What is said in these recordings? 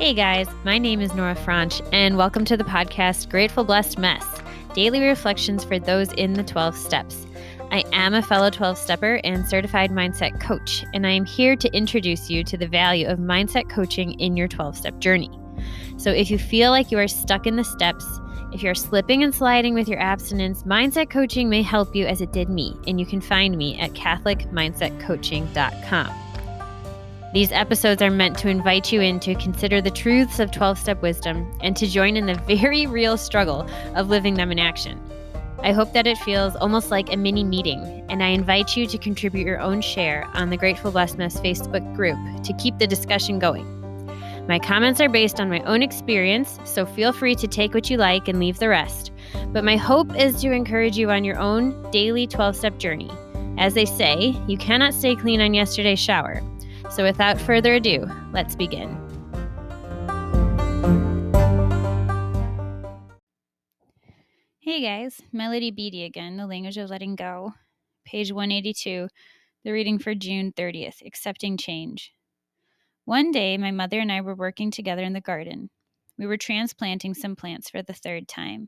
Hey guys, my name is Nora Franche, and welcome to the podcast Grateful Blessed Mess, daily reflections for those in the 12 steps. I am a fellow 12-stepper and certified mindset coach, and I am here to introduce you to the value of mindset coaching in your 12-step journey. So if you feel like you are stuck in the steps, if you're slipping and sliding with your abstinence, mindset coaching may help you as it did me, and you can find me at catholicmindsetcoaching.com. These episodes are meant to invite you in to consider the truths of 12-step wisdom and to join in the very real struggle of living them in action. I hope that it feels almost like a mini meeting, and I invite you to contribute your own share on the Grateful Blessedness Facebook group to keep the discussion going. My comments are based on my own experience, so feel free to take what you like and leave the rest. But my hope is to encourage you on your own daily 12-step journey. As they say, you cannot stay clean on yesterday's shower. So without further ado, let's begin. Hey guys, Melody.The again, The Language of Letting Go. Page 182, the reading for June 30th, Accepting Change. One day, my mother and I were working together in the garden. We were transplanting some plants for the third time.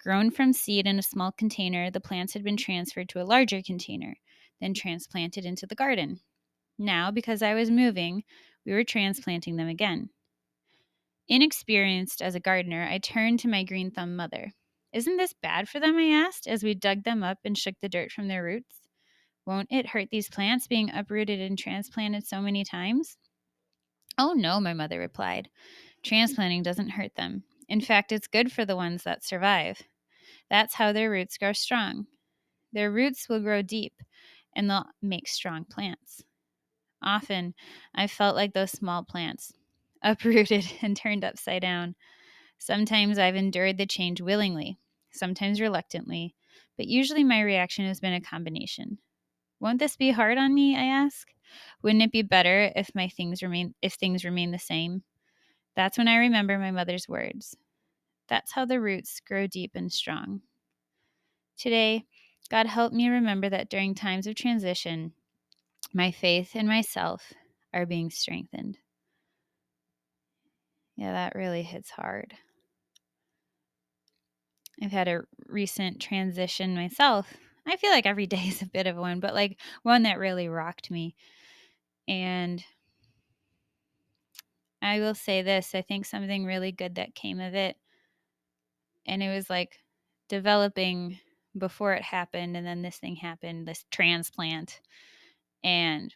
Grown from seed in a small container, the plants had been transferred to a larger container, then transplanted into the garden. Now, because I was moving, we were transplanting them again. Inexperienced as a gardener, I turned to my green thumb mother. "Isn't this bad for them?" I asked, as we dug them up and shook the dirt from their roots. "Won't it hurt these plants being uprooted and transplanted so many times?" "Oh no," my mother replied. "Transplanting doesn't hurt them. In fact, it's good for the ones that survive. That's how their roots grow strong. Their roots will grow deep, and they'll make strong plants." Often, I felt like those small plants, uprooted and turned upside down. Sometimes I've endured the change willingly, sometimes reluctantly, but usually my reaction has been a combination. "Won't this be hard on me?" I ask. "Wouldn't it be better if things remain the same?" That's when I remember my mother's words. That's how the roots grow deep and strong. Today, God help me remember that during times of transition, my faith in myself are being strengthened. Yeah, that really hits hard. I've had a recent transition myself. I feel like every day is a bit of one, but like one that really rocked me. And I will say this, I think something really good that came of it, and it was like developing before it happened, and then this thing happened, this transplant. And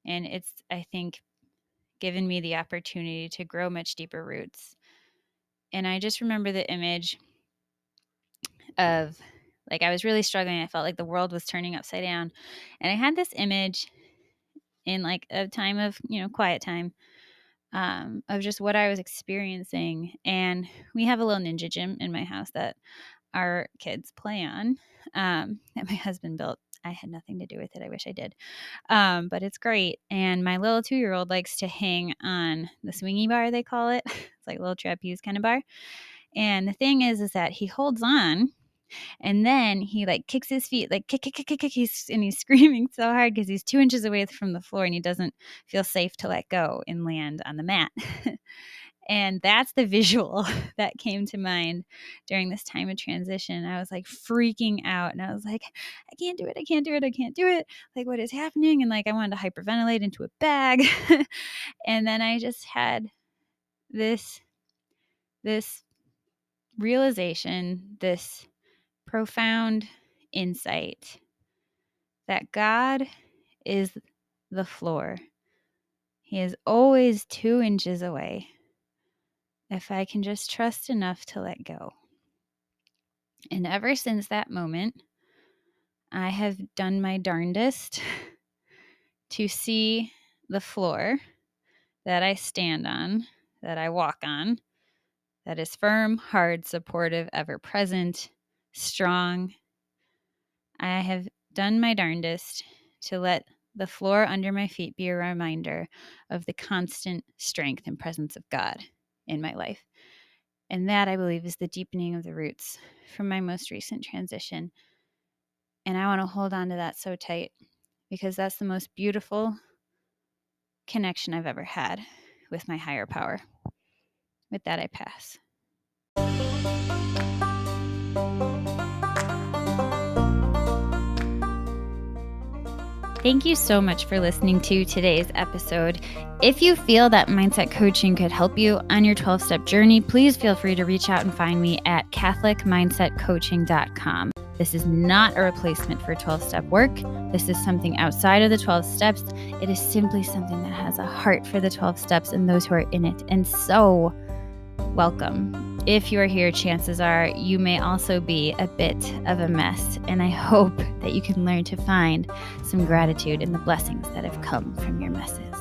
it's, I think, given me the opportunity to grow much deeper roots. And I just remember the image of, like, I was really struggling. I felt like the world was turning upside down. And I had this image in like a time of, quiet time, of just what I was experiencing. And we have a little ninja gym in my house that our kids play on, that my husband built. I had nothing to do with it. I wish I did. But it's great. And my little 2-year-old likes to hang on the swingy bar, they call it. It's like a little trapeze kind of bar. And the thing is that he holds on, and then he like kicks his feet, like kick, kick, kick, kick, kick. He's screaming so hard because he's 2 inches away from the floor and he doesn't feel safe to let go and land on the mat. And that's the visual that came to mind during this time of transition. I was like freaking out, and I was like, I can't do it. I can't do it. I can't do it. Like, what is happening? And like, I wanted to hyperventilate into a bag. And then I just had this realization, this profound insight that God is the floor. He is always 2 inches away if I can just trust enough to let go. And ever since that moment, I have done my darndest to see the floor that I stand on, that I walk on, that is firm, hard, supportive, ever present, strong. I have done my darndest to let the floor under my feet be a reminder of the constant strength and presence of God in my life. And that, I believe, is the deepening of the roots from my most recent transition. And I want to hold on to that so tight, because that's the most beautiful connection I've ever had with my higher power. With that, I pass. Thank you so much for listening to today's episode. If you feel that mindset coaching could help you on your 12-step journey, please feel free to reach out and find me at catholicmindsetcoaching.com. This is not a replacement for 12-step work. This is something outside of the 12 steps. It is simply something that has a heart for the 12 steps and those who are in it. And so, welcome. If you are here, chances are you may also be a bit of a mess, and I hope that you can learn to find some gratitude in the blessings that have come from your messes.